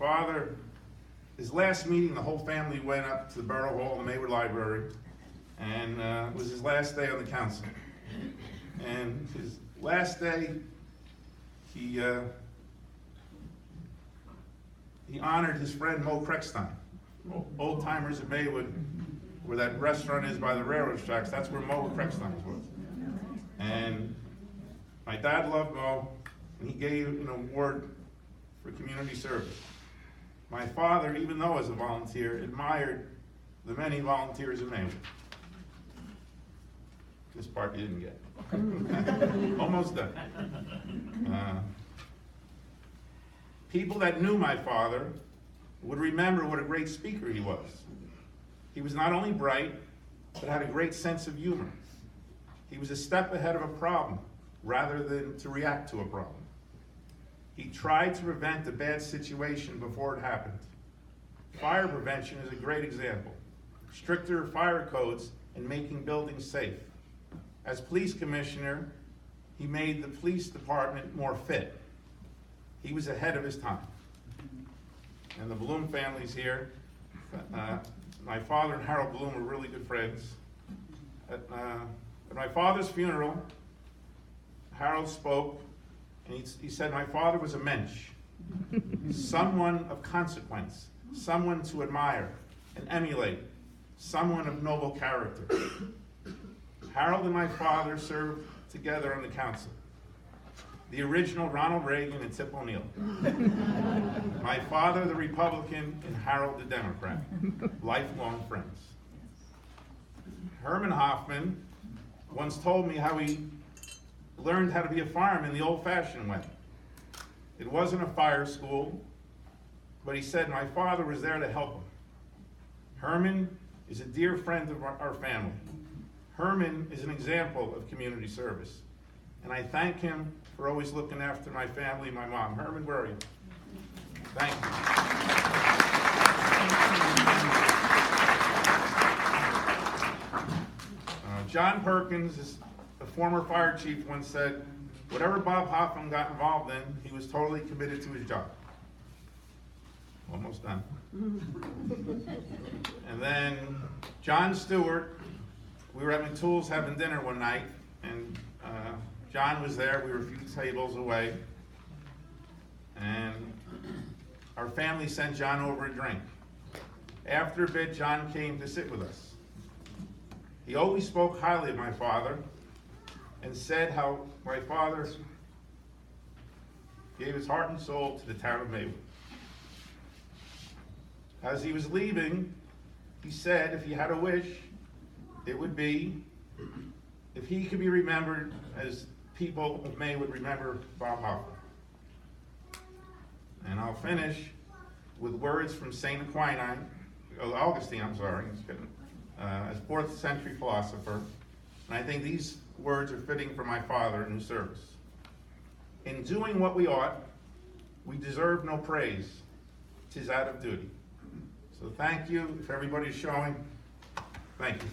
father, his last meeting, the whole family went up to the Borough Hall, the Maywood Library, and it was his last day on the council. And his last day, he honored his friend Mo Kreckstein. Old timers at Maywood, where that restaurant is by the railroad tracks, that's where Mo Kreckstein's was. And my dad loved Mo, and he gave an award for community service. My father, even though as a volunteer, admired the many volunteers in Maywood. This part you didn't get. Almost done. People that knew my father would remember what a great speaker he was. He was not only bright, but had a great sense of humor. He was a step ahead of a problem, rather than to react to a problem. He tried to prevent a bad situation before it happened. Fire prevention is a great example. Stricter fire codes and making buildings safe. As police commissioner, he made the police department more fit. He was ahead of his time. And the Bloom family's here. My father and Harold Bloom were really good friends. At my father's funeral, Harold spoke, and he said my father was a mensch, someone of consequence, someone to admire and emulate, someone of noble character. Harold and my father served together on the council. The original Ronald Reagan and Tip O'Neill. My father, the Republican, and Harold, the Democrat. Lifelong friends. Herman Hoffman once told me how he learned how to be a fireman the old-fashioned way. It wasn't a fire school, but he said my father was there to help him. Herman is a dear friend of our family. Herman is an example of community service, and I thank him for always looking after my family, my mom. Herman, where are you? Thank you. John Perkins, the former fire chief, once said, whatever Bob Hoffman got involved in, he was totally committed to his job. Almost done. And then John Stewart, we were at McTool's having dinner one night, and John was there. We were a few tables away, and our family sent John over a drink. After a bit, John came to sit with us. He always spoke highly of my father and said how my father gave his heart and soul to the town of Maywood. As he was leaving, he said if he had a wish, it would be if he could be remembered as people of Maywood remember Bob Hoffman. And I'll finish with words from Augustine, a 4th century philosopher. And I think these words are fitting for my father in his service. In doing what we ought, we deserve no praise. 'Tis out of duty. So thank you. If everybody's showing, thank you.